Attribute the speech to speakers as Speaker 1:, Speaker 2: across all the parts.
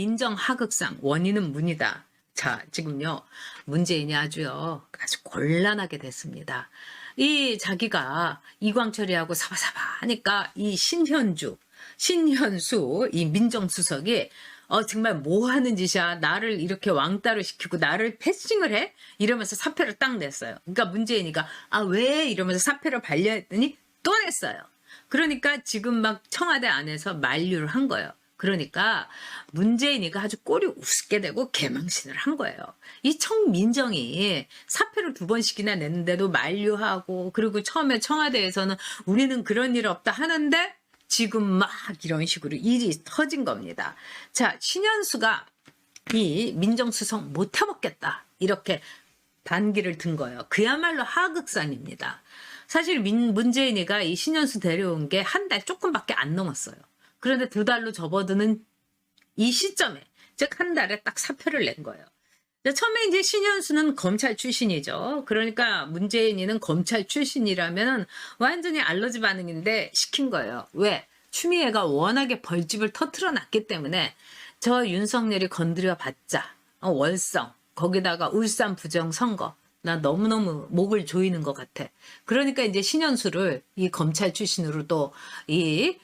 Speaker 1: 민정하극상 원인은 문이다. 자, 지금요, 문재인이 아주 곤란하게 됐습니다. 이 자기가 이광철이하고 사바사바 하니까 이 신현수, 이 민정수석이 정말 뭐 하는 짓이야. 나를 이렇게 왕따로 시키고 나를 패싱을 해? 이러면서 사표를 딱 냈어요. 그러니까 문재인이가 왜? 이러면서 사표를 반려했더니 또 냈어요. 그러니까 지금 막 청와대 안에서 만류를 한 거예요. 그러니까 문재인이가 아주 꼴이 우습게 되고 개망신을 한 거예요. 이 청민정이 사표를 2번씩이나 냈는데도 만류하고, 그리고 처음에 청와대에서는 우리는 그런 일 없다 하는데 지금 막 이런 식으로 일이 터진 겁니다. 자, 신현수가 이 민정수석 못 해먹겠다, 이렇게 반기를 든 거예요. 그야말로 하극상입니다. 사실 문재인이가 이 신현수 데려온 게 한 달 조금밖에 안 넘었어요. 그런데 2달로 접어드는 이 시점에, 즉 한 달에 딱 사표를 낸 거예요. 처음에 이제 신현수는 검찰 출신이죠. 그러니까 문재인이는 검찰 출신이라면 완전히 알러지 반응인데 시킨 거예요. 왜? 추미애가 워낙에 벌집을 터트려 놨기 때문에 저 윤석열이 건드려 봤자 월성, 거기다가 울산 부정선거, 나 너무너무 목을 조이는 것 같아. 그러니까 이제 신현수를 이 검찰 출신으로 또 이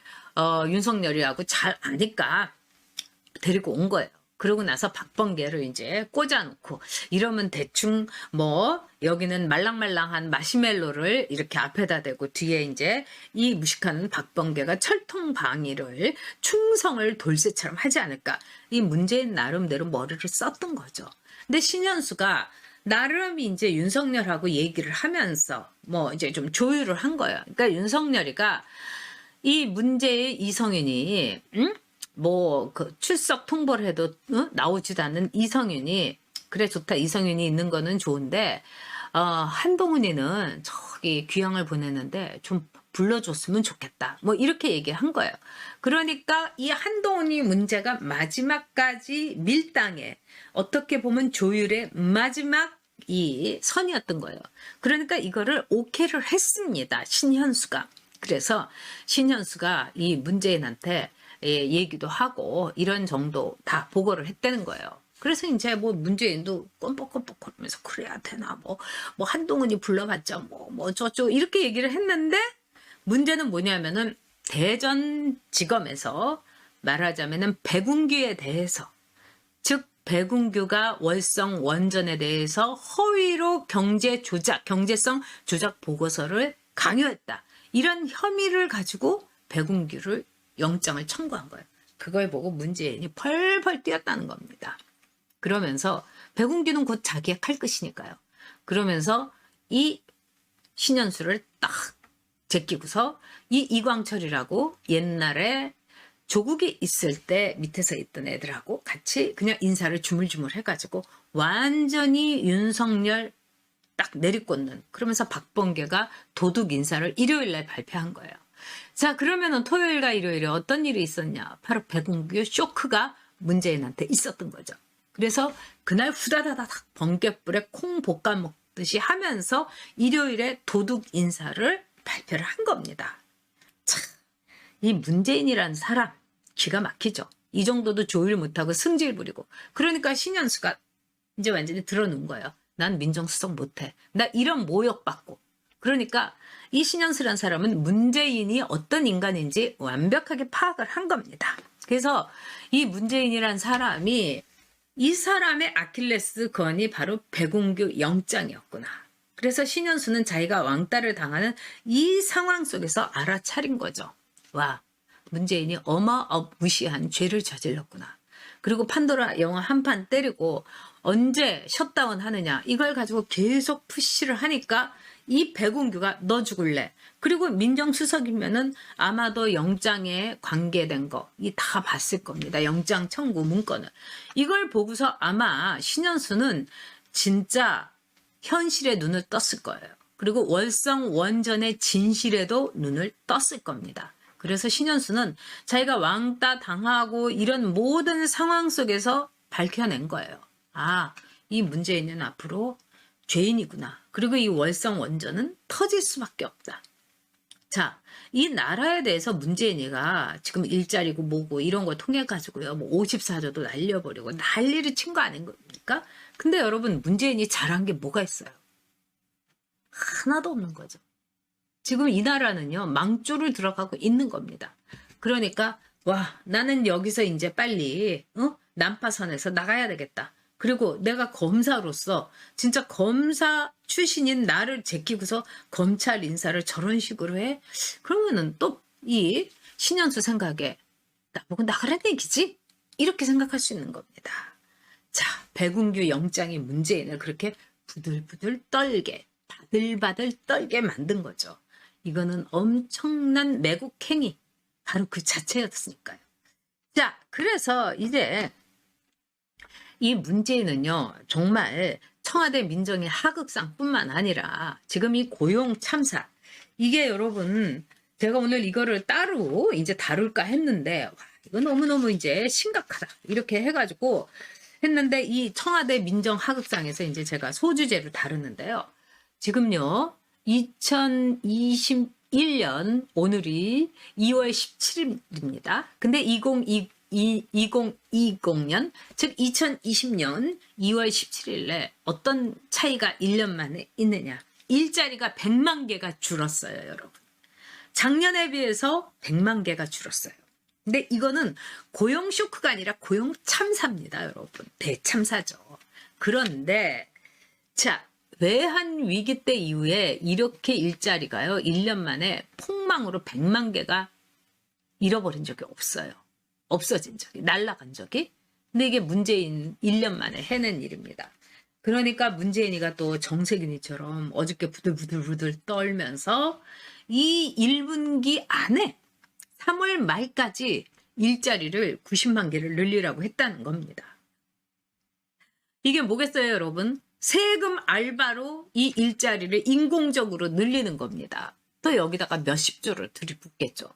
Speaker 1: 윤석열이하고 잘 아니까 데리고 온 거예요. 그러고 나서 박범계를 이제 꽂아놓고, 이러면 대충 뭐 여기는 말랑말랑한 마시멜로를 이렇게 앞에다 대고 뒤에 이제 이 무식한 박범계가 철통방위를, 충성을 돌쇠처럼 하지 않을까. 이 문재인 나름대로 머리를 썼던 거죠. 근데 신현수가 나름 이제 윤석열하고 얘기를 하면서 뭐 이제 좀 조율을 한 거예요. 그러니까 윤석열이가 이 문제의 이성윤이 뭐 그 출석 통보를 해도 나오지도 않는 이성윤이, 그래 좋다, 이성윤이 있는 거는 좋은데 한동훈이는 저기 귀향을 보냈는데 좀 불러줬으면 좋겠다, 뭐 이렇게 얘기를 한 거예요. 그러니까 이 한동훈이 문제가 마지막까지 밀당에, 어떻게 보면 조율의 마지막 이 선이었던 거예요. 그러니까 이거를 오케이를 했습니다, 신현수가. 그래서 신현수가 이 문재인한테 얘기도 하고 이런 정도 다 보고를 했다는 거예요. 그래서 이제 뭐 문재인도 껌뻑껌뻑 거리면서 그래야 되나, 뭐 한동훈이 불러봤자 뭐 저쪽 이렇게 얘기를 했는데, 문제는 뭐냐면은 대전지검에서 말하자면은 백운규에 대해서, 즉 백운규가 월성 원전에 대해서 허위로 경제성 조작 보고서를 강요했다, 이런 혐의를 가지고 백운규를 영장을 청구한 거예요. 그걸 보고 문재인이 펄펄 뛰었다는 겁니다. 그러면서 백운규는 곧 자기의 칼끝이니까요. 그러면서 이 신현수를 딱 제끼고서 이 이광철이라고 옛날에 조국이 있을 때 밑에서 있던 애들하고 같이 그냥 인사를 주물주물 해가지고 완전히 윤석열 딱 내리꽂는, 그러면서 박범계가 도둑 인사를 일요일날 발표한 거예요. 자, 그러면은 토요일과 일요일에 어떤 일이 있었냐? 바로 백운규 쇼크가 문재인한테 있었던 거죠. 그래서 그날 후다다닥 번개불에 콩 볶아 먹듯이 하면서 일요일에 도둑 인사를 발표를 한 겁니다. 참, 이 문재인이라는 사람 기가 막히죠. 이 정도도 조율 못하고 승질 부리고. 그러니까 신현수가 이제 완전히 들어놓은 거예요. 난 민정수석 못해. 나 이런 모욕받고. 그러니까 이 신현수란 사람은 문재인이 어떤 인간인지 완벽하게 파악을 한 겁니다. 그래서 이 문재인이란 사람이, 이 사람의 아킬레스 건이 바로 백운규 영장이었구나. 그래서 신현수는 자기가 왕따를 당하는 이 상황 속에서 알아차린 거죠. 와, 문재인이 어마무시한 죄를 저질렀구나. 그리고 판도라 영화 한 판 때리고 언제 셧다운 하느냐, 이걸 가지고 계속 푸시를 하니까 이 백운규가 너 죽을래. 그리고 민정수석이면은 아마도 영장에 관계된 거 이 다 봤을 겁니다. 영장 청구 문건을. 이걸 보고서 아마 신현수는 진짜 현실에 눈을 떴을 거예요. 그리고 월성 원전의 진실에도 눈을 떴을 겁니다. 그래서 신현수는 자기가 왕따 당하고 이런 모든 상황 속에서 밝혀낸 거예요. 아, 이 문재인은 앞으로 죄인이구나. 그리고 이 월성 원전은 터질 수밖에 없다. 자, 이 나라에 대해서 문재인이가 지금 일자리고 뭐고 이런 거 통해 가지고요. 뭐 54조도 날려버리고 난리를 친 거 아닙니까? 근데 여러분 문재인이 잘한 게 뭐가 있어요? 하나도 없는 거죠. 지금 이 나라는요. 망조를 들어가고 있는 겁니다. 그러니까 와, 나는 여기서 이제 빨리 난파선에서 나가야 되겠다. 그리고 내가 검사로서 진짜 검사 출신인 나를 제끼고서 검찰 인사를 저런 식으로 해? 그러면은 또 이 신현수 생각에 나보고 나가라는 얘기지? 이렇게 생각할 수 있는 겁니다. 자, 백운규 영장이 문재인을 그렇게 부들부들 떨게, 바들바들 떨게 만든 거죠. 이거는 엄청난 매국행위, 바로 그 자체였으니까요. 자, 그래서 이제 이 문제는요, 정말 청와대 민정의 하극상뿐만 아니라 지금 이 고용 참사, 이게 여러분, 제가 오늘 이거를 따로 이제 다룰까 했는데, 와, 이거 너무너무 이제 심각하다. 이렇게 해가지고 했는데, 이 청와대 민정 하극상에서 이제 제가 소주제를 다루는데요. 지금요, 2021년, 오늘이 2월 17일입니다. 근데 2020년, 즉 2020년 2월 17일에 어떤 차이가 1년 만에 있느냐. 일자리가 100만 개가 줄었어요, 여러분. 작년에 비해서 100만 개가 줄었어요. 근데 이거는 고용 쇼크가 아니라 고용 참사입니다, 여러분. 대참사죠. 그런데 자, 외환 위기 때 이후에 이렇게 일자리가요, 1년 만에 폭망으로 100만 개가 잃어버린 적이 없어요. 없어진 적이, 날아간 적이. 근데 이게 문재인 1년 만에 해낸 일입니다. 그러니까 문재인이가 또 정세균이처럼 어저께 부들부들 떨면서 이 1분기 안에 3월 말까지 일자리를 90만 개를 늘리라고 했다는 겁니다. 이게 뭐겠어요, 여러분? 세금 알바로 이 일자리를 인공적으로 늘리는 겁니다. 또 여기다가 몇십 조를 들이붓겠죠.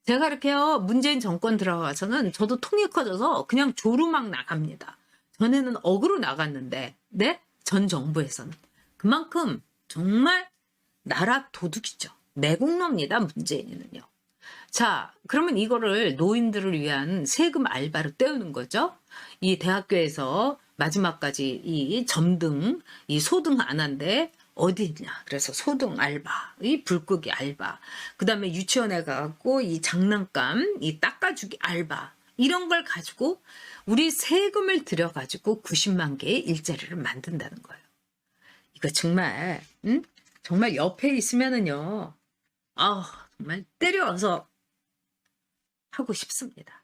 Speaker 1: 제가 이렇게요, 문재인 정권 들어가서는 저도 통이 커져서 그냥 조르막 나갑니다. 전에는 억으로 나갔는데, 네? 전 정부에서는. 그만큼 정말 나라 도둑이죠. 내국노입니다, 문재인은요. 자, 그러면 이거를 노인들을 위한 세금 알바로 때우는 거죠. 이 대학교에서 마지막까지 이 점등, 이 소등 안 한데 어디 있냐. 그래서 소등 알바, 이 불끄기 알바, 그 다음에 유치원에 가갖고 이 장난감, 이 닦아주기 알바, 이런 걸 가지고 우리 세금을 들여가지고 90만 개의 일자리를 만든다는 거예요. 이거 정말, 정말 옆에 있으면은요, 정말 때려서 하고 싶습니다.